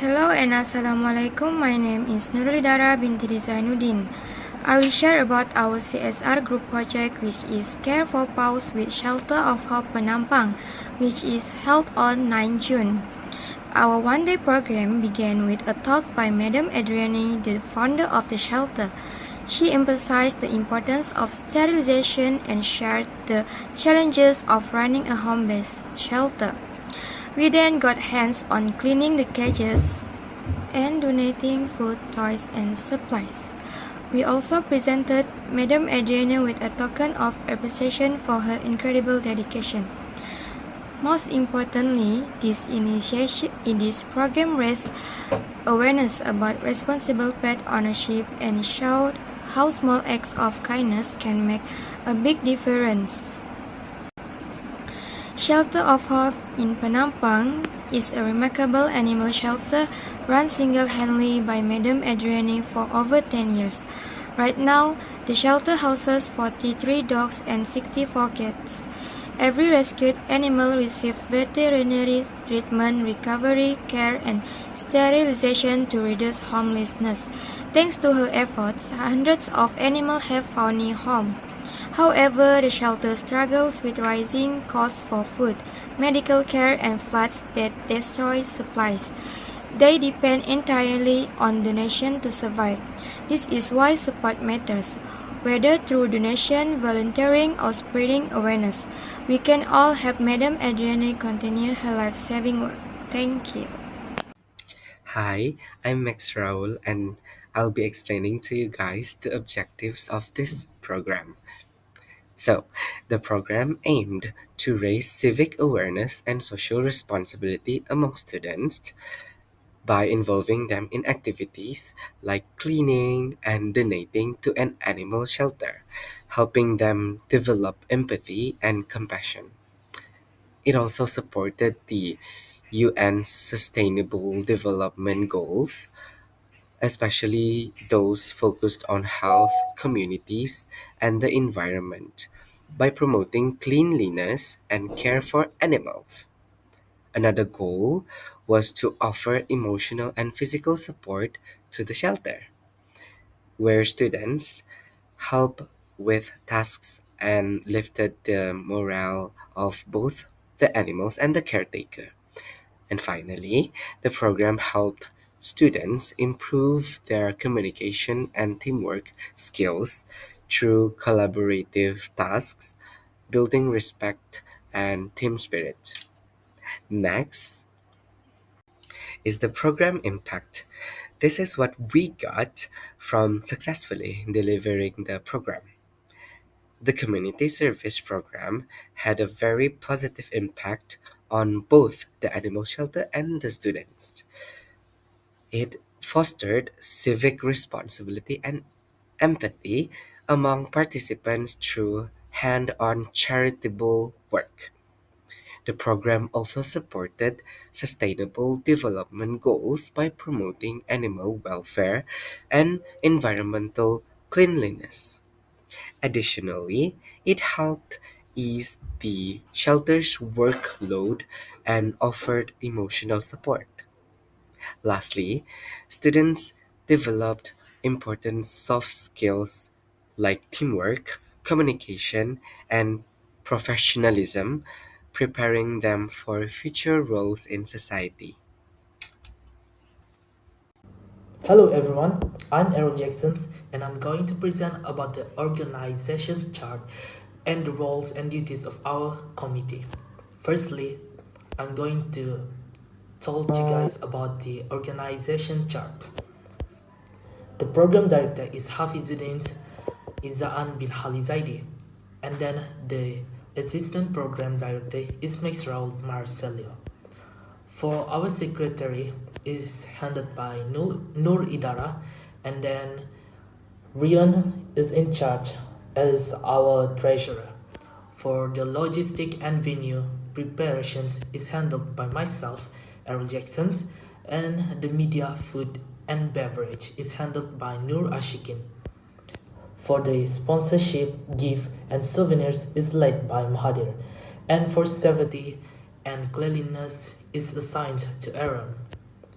Hello and Assalamualaikum. My name is Nurulidara binti Zainuddin. I will share about our CSR group project, which is Care for Paws with Shelter of Hope Penampang, which is held on 9 June. Our one-day program began with a talk by Madam Adriani, the founder of the shelter. She emphasized the importance of sterilization and shared the challenges of running a home-based shelter. We then got hands on cleaning the cages and donating food, toys, and supplies. We also presented Madam Adriana with a token of appreciation for her incredible dedication. Most importantly, this program raised awareness about responsible pet ownership and showed how small acts of kindness can make a big difference. Shelter of Hope in Penampang is a remarkable animal shelter run single-handedly by Madam Adriani for over 10 years. Right now, the shelter houses 43 dogs and 64 cats. Every rescued animal receives veterinary treatment, recovery, care, and sterilization to reduce homelessness. Thanks to her efforts, hundreds of animals have found a home. However, the shelter struggles with rising costs for food, medical care, and floods that destroy supplies. They depend entirely on donation to survive. This is why support matters. Whether through donation, volunteering, or spreading awareness, we can all help Madam Adriana continue her life-saving work. Thank you. Hi, I'm Max Raul, and I'll be explaining to you guys the objectives of this program. So, the program aimed to raise civic awareness and social responsibility among students by involving them in activities like cleaning and donating to an animal shelter, helping them develop empathy and compassion. It also supported the UN Sustainable Development Goals, especially those focused on health, communities, and the environment, by promoting cleanliness and care for animals. Another goal was to offer emotional and physical support to the shelter, where students help with tasks and lifted the morale of both the animals and the caretaker. And finally, the program helped students improve their communication and teamwork skills through collaborative tasks, building respect and team spirit. Next is the program impact. This is what we got from successfully delivering the program. The community service program had a very positive impact on both the animal shelter and the students. It fostered civic responsibility and empathy among participants through hand on charitable work. The program also supported sustainable development goals by promoting animal welfare and environmental cleanliness. Additionally, it helped ease the shelter's workload and offered emotional support. Lastly, students developed important soft skills like teamwork, communication, and professionalism, preparing them for future roles in society. Hello everyone, I'm Errol Jackson and I'm going to present about the organization chart and the roles and duties of our committee. Firstly, I'm going to tell you guys about the organization chart. The program director is Hafizuddin Izzaan bin Halizaidi, and then the assistant program director is Raul Marcelio. For our secretary is handled by Nur Idara, and then Rion is in charge as our treasurer. For the logistic and venue preparations is handled by myself, Errol Jackson, and the media, food and beverage is handled by Nur Ashikin. For the sponsorship, gift and souvenirs is led by Mahadir, and for safety and cleanliness is assigned to Aaron.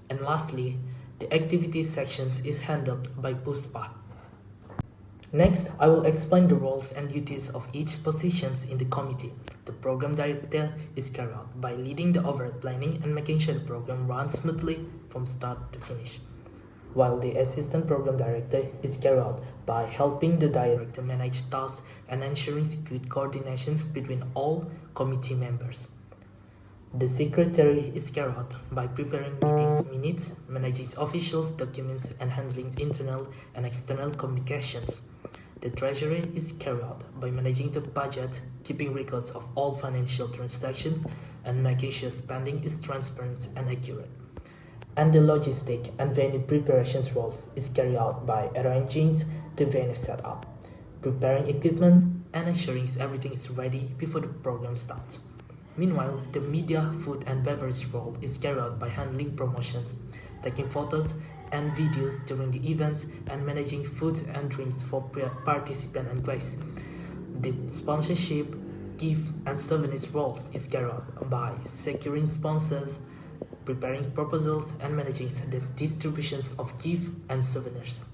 And lastly, the activities sections is handled by Puspa. Next, I will explain the roles and duties of each positions in the committee. The program director is carried out by leading the overall planning and making sure the program runs smoothly from start to finish, while the assistant program director is carried out by helping the director manage tasks and ensuring good coordinations between all committee members. The secretary is carried out by preparing meetings minutes, managing officials' documents, and handling internal and external communications. The treasury is carried out by managing the budget, keeping records of all financial transactions, and making sure spending is transparent and accurate. And the logistic and venue preparations roles is carried out by arranging the venue setup, preparing equipment, and ensuring everything is ready before the program starts. Meanwhile, the media, food, and beverage role is carried out by handling promotions, taking photos and videos during the events, and managing foods and drinks for participants and guests. The sponsorship, gift, and souvenirs roles is carried out by securing sponsors, preparing proposals, and managing the distributions of gifts and souvenirs.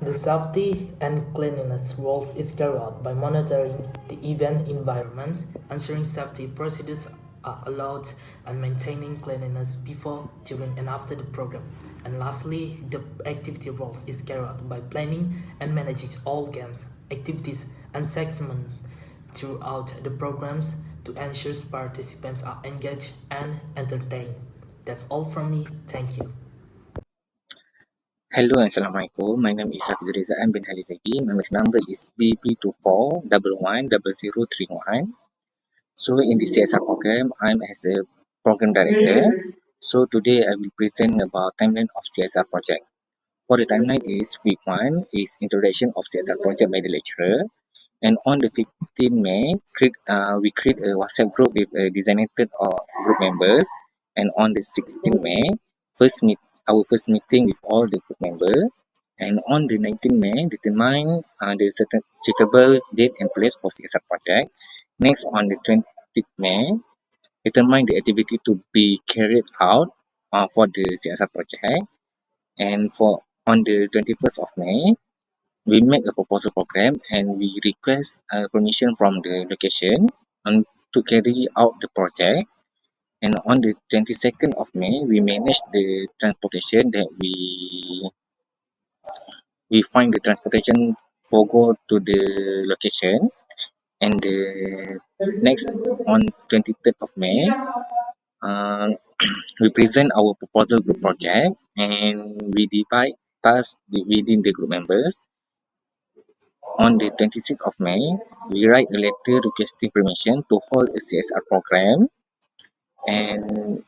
The safety and cleanliness roles is carried out by monitoring the event environments, ensuring safety procedures are allowed, and maintaining cleanliness before, during, and after the program. And lastly, the activity roles is carried out by planning and managing all games, activities, and segments throughout the programs to ensure participants are engaged and entertained. That's all from me. Thank you. Hello and Assalamualaikum. My name is Safidul Rizaan bin Halizaki. My number is BP24110031. So in this CSR program, I'm as a program director. So today I will present about timeline of CSR project. For the timeline is week 1 is introduction of CSR project by the lecturer. And on the 15th May, we create a WhatsApp group with designated group members. And on the 16th May, our first meeting with all the group members. And on the 19th May, determine the suitable date and place for CSR project. Next, on the 20th May, determine the activity to be carried out for the CSR project. And on the 21st of May, we make a proposal program and we request permission from the location to carry out the project. And on the 22nd of May, we manage the transportation that we find the transportation for go to the location. And the next on 23rd of May, uh, we present our proposal group project and we divide tasks within the group members. On the 26th of May, we write a letter requesting permission to hold a CSR program. And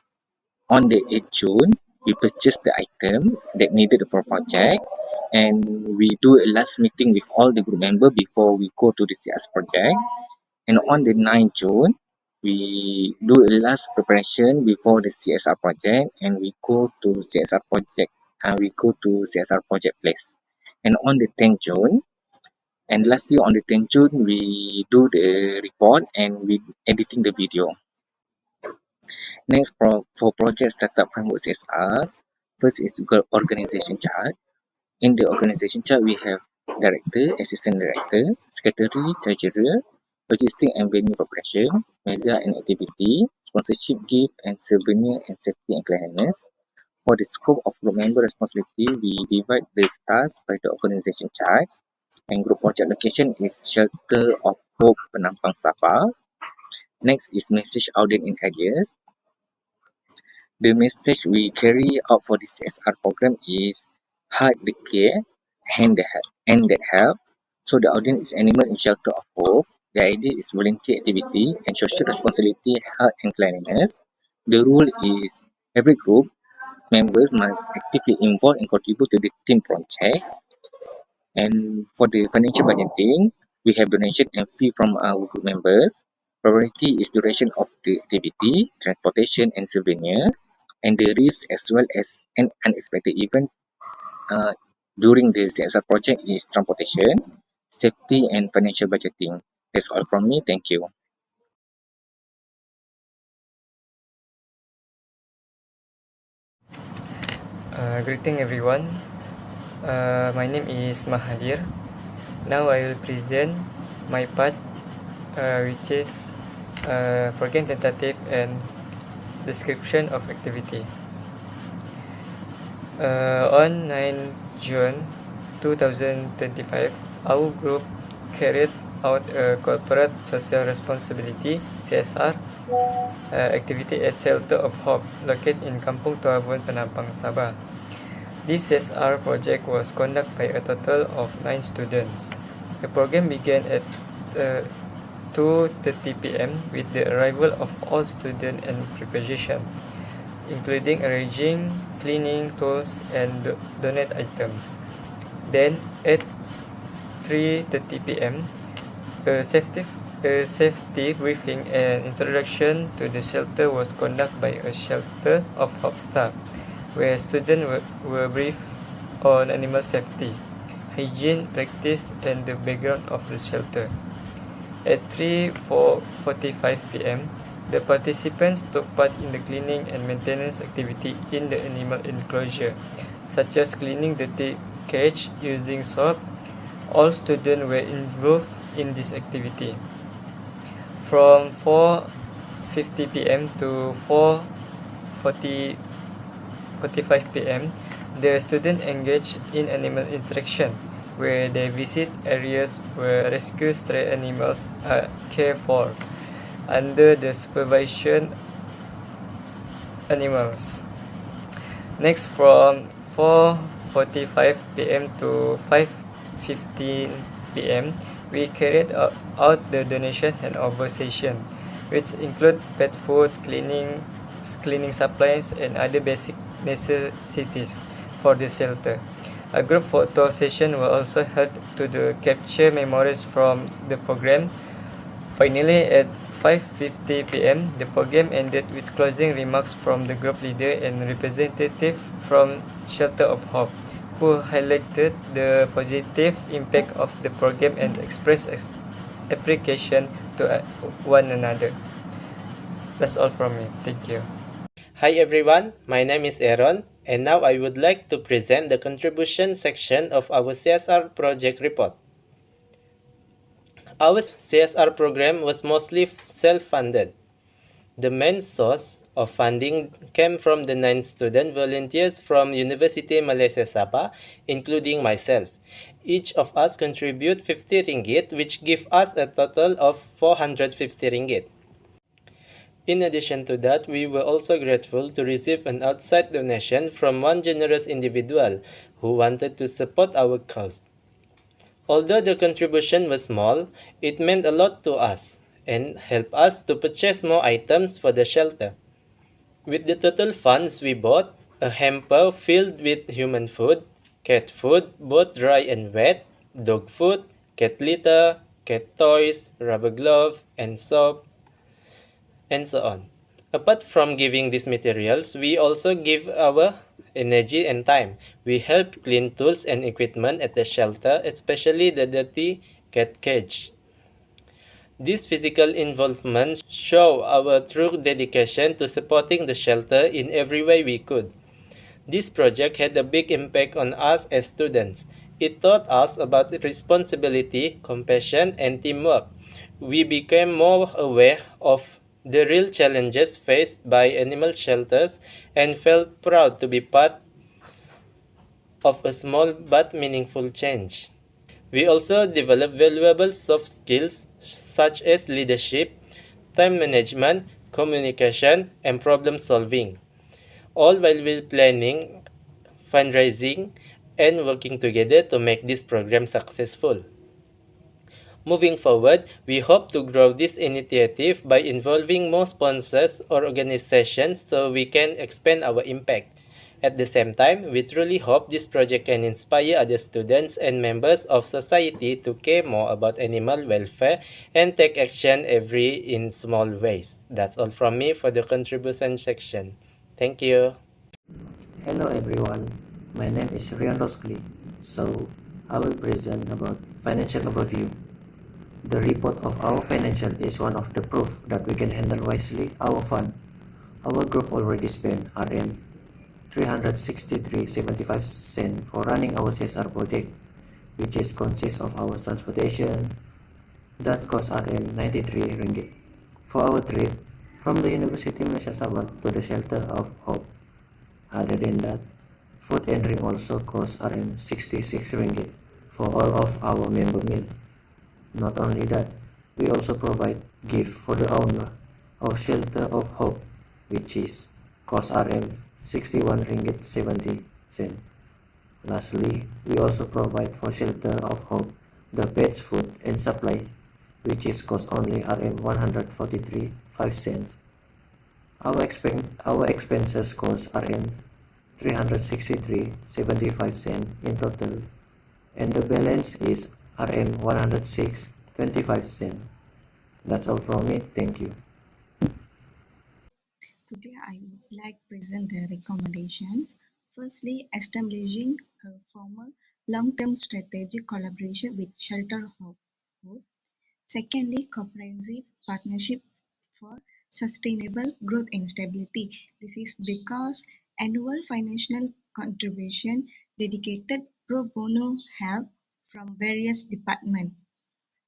on the 8th June, we purchase the item that needed for project. And we do a last meeting with all the group members before we go to the CSR project. And on the 9th June, we do a last preparation before the CSR project and we go to CSR project and we go to CSR project place. And on the 10th June, and lastly, on the 10th June, we do the report and we editing the video. Next, for project startup framework CSR, first is organization chart. In the organization chart, we have director, assistant director, secretary, treasurer, logistics and venue preparation, media and activity, sponsorship, gift and souvenir, and safety and cleanliness. For the scope of group member responsibility, we divide the tasks by the organization chart. And group project location is Shelter of Hope Penampang Sabah. Next is message audit and ideas. The message we carry out for the CSR program is heart the care, hand that help. So the audience is animal in shelter of hope. The idea is volunteer activity and social responsibility, health and cleanliness. The rule is every group members must actively involve and contribute to the team project. And for the financial budgeting, we have donation and fee from our group members. Priority is duration of the activity, transportation and souvenir, and the risk as well as an unexpected event during the CSR project is transportation, safety and financial budgeting. That's all from me. Thank you. Greeting everyone. My name is Mahadir. Now I will present my part, which is program tentative and description of activity. On 9 June 2025, our group carried out a corporate social responsibility (CSR) activity at Shelter of Hope, located in Kampung Tuabun, Penampang, Sabah. This CSR project was conducted by a total of 9 students. The program began at 2:30 p.m. with the arrival of all students and preparation, including arranging cleaning tools and donate items. Then at 3:30 p.m., a safety briefing and introduction to the shelter was conducted by a Shelter of Hope staff, where students were briefed on animal safety, hygiene practice, and the background of the shelter. At 3:45 p.m., the participants took part in the cleaning and maintenance activity in the animal enclosure, such as cleaning the cage using soap. All students were involved in this activity. From 4:50 p.m. to 4:45 p.m., the students engaged in animal interaction, where they visit areas where rescue stray animals are cared for under the supervision animals. Next, from 4:45 p.m. to 5:15 p.m., we carried out the donation and over session, which include pet food, cleaning supplies, and other basic necessities for the shelter. A group photo session was also held to capture memories from the program. Finally, at 5:50 p.m., the program ended with closing remarks from the group leader and representative from Shelter of Hope, who highlighted the positive impact of the program and expressed appreciation to one another. That's all from me. Thank you. Hi everyone, my name is Aaron, and now I would like to present the contribution section of our CSR project report. Our CSR program was mostly self-funded. The main source of funding came from the 9 student volunteers from University Malaysia Sabah, including myself. Each of us contribute 50 ringgit, which give us a total of 450 ringgit. In addition to that, we were also grateful to receive an outside donation from one generous individual who wanted to support our cause. Although the contribution was small, it meant a lot to us and helped us to purchase more items for the shelter. With the total funds we bought, a hamper filled with human food, cat food, both dry and wet, dog food, cat litter, cat toys, rubber glove, and soap, and so on. Apart from giving these materials, we also give our energy and time. We help clean tools and equipment at the shelter, especially the dirty cat cage. This physical involvement show our true dedication to supporting the shelter in every way we could. This project had a big impact on us as students. It taught us about responsibility, compassion, and teamwork. We became more aware of the real challenges faced by animal shelters and felt proud to be part of a small but meaningful change. We also developed valuable soft skills such as leadership, time management, communication, and problem solving, all while planning, fundraising, and working together to make this program successful. Moving forward, we hope to grow this initiative by involving more sponsors or organizations so we can expand our impact. At the same time, we truly hope this project can inspire other students and members of society to care more about animal welfare and take action in small ways. That's all from me for the contribution section. Thank you. Hello everyone, my name is Rian Roskli. So I will present about financial overview. The report of our financial is one of the proof that we can handle wisely our fund. Our group already spent RM 363.75 for running our CSR project, which consists of our transportation that costs Rm 93 ringgit. For our trip from the University Malaysia Sabah to the Shelter of Hope. Other than that, food and drink also cost Rm 66 ringgit for all of our member meal. Not only that, we also provide gift for the owner of Shelter of Hope, which is cost Rm 61 ringgit 70 cent. Lastly, we also provide for Shelter of Hope the pets food and supply, which is cost only Rm 143 5 cents. Our expenses cost Rm 363.75 cents in total, and the balance is Rm 106.25 cents. That's all from me. Thank you. Today I would like to present the recommendations. Firstly, establishing a formal long-term strategic collaboration with Shelter Hope. Secondly, comprehensive partnership for sustainable growth and stability. This is because annual financial contribution dedicated pro bono help from various departments.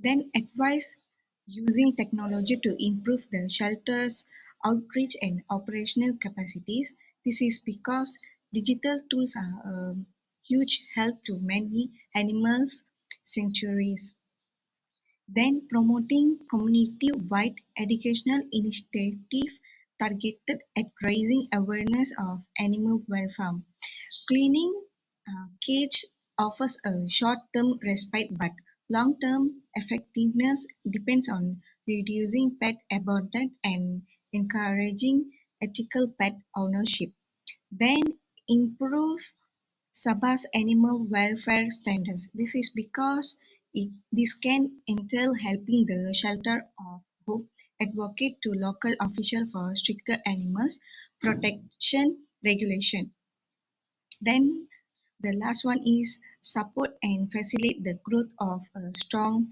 Then advise using technology to improve the shelter's outreach and operational capacities. This is because digital tools are a huge help to many animals sanctuaries. Then promoting community-wide educational initiatives targeted at raising awareness of animal welfare. Cleaning cage offers a short-term respite, but long-term effectiveness depends on reducing pet abandonment and encouraging ethical pet ownership. Then improve SABAH's animal welfare standards. This is because this can entail helping the Shelter of Hope advocate to local officials for stricter animals protection regulation. Then the last one is support and facilitate the growth of a strong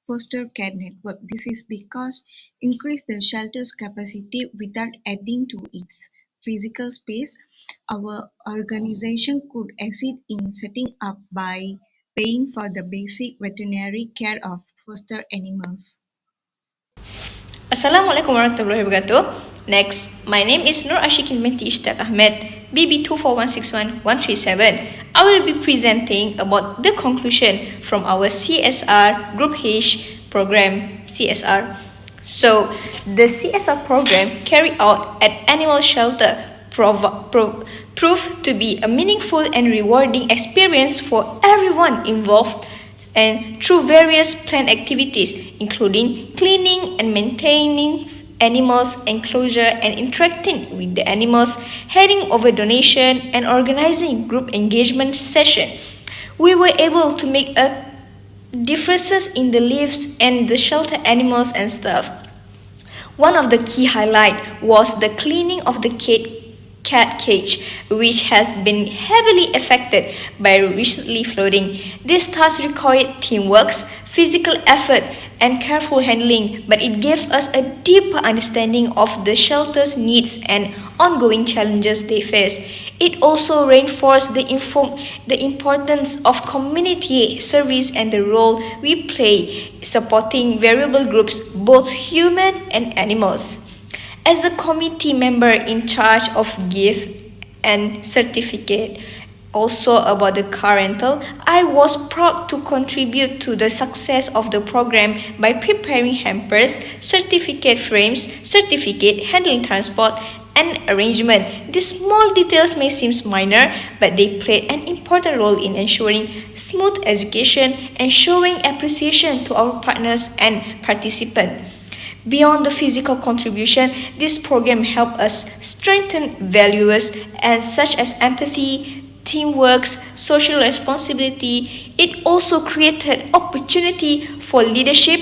foster care network. This is because increase the shelter's capacity without adding to its physical space. Our organization could assist in setting up by paying for the basic veterinary care of foster animals. Assalamualaikum warahmatullahi wabarakatuh. Next, my name is Nur Ashikin binti Ishtaq Ahmed, BB24161-137. I will be presenting about the conclusion from our CSR Group H program, CSR. So, the CSR program carried out at animal shelter proved to be a meaningful and rewarding experience for everyone involved, and through various planned activities including cleaning and maintaining animals enclosure and interacting with the animals, handing over donation and organizing group engagement session, we were able to make a differences in the lives and the shelter animals and stuff. One of the key highlights was the cleaning of the cat cage, which has been heavily affected by recently flooding. This task required teamwork, physical effort, and careful handling, but it gave us a deeper understanding of the shelter's needs and ongoing challenges they face. It also reinforced the importance of community service and the role we play supporting variable groups, both human and animals. As a committee member in charge of gift and certificate, also about the car rental, I was proud to contribute to the success of the program by preparing hampers, certificate frames, certificate handling transport, and arrangement. These small details may seem minor, but they played an important role in ensuring smooth education and showing appreciation to our partners and participants. Beyond the physical contribution, this program helped us strengthen values such as empathy, teamwork, social responsibility. It also created opportunity for leadership,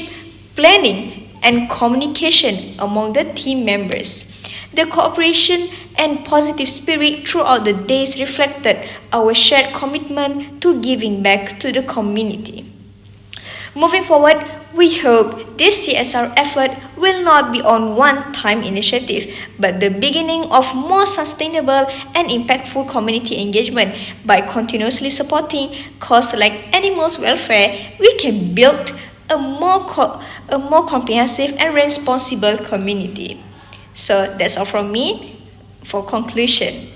planning, and communication among the team members. The cooperation and positive spirit throughout the days reflected our shared commitment to giving back to the community. Moving forward, we hope this CSR effort will not be on one-time initiative, but the beginning of more sustainable and impactful community engagement. By continuously supporting causes like animals' welfare, we can build a more comprehensive and responsible community. So that's all from me for conclusion.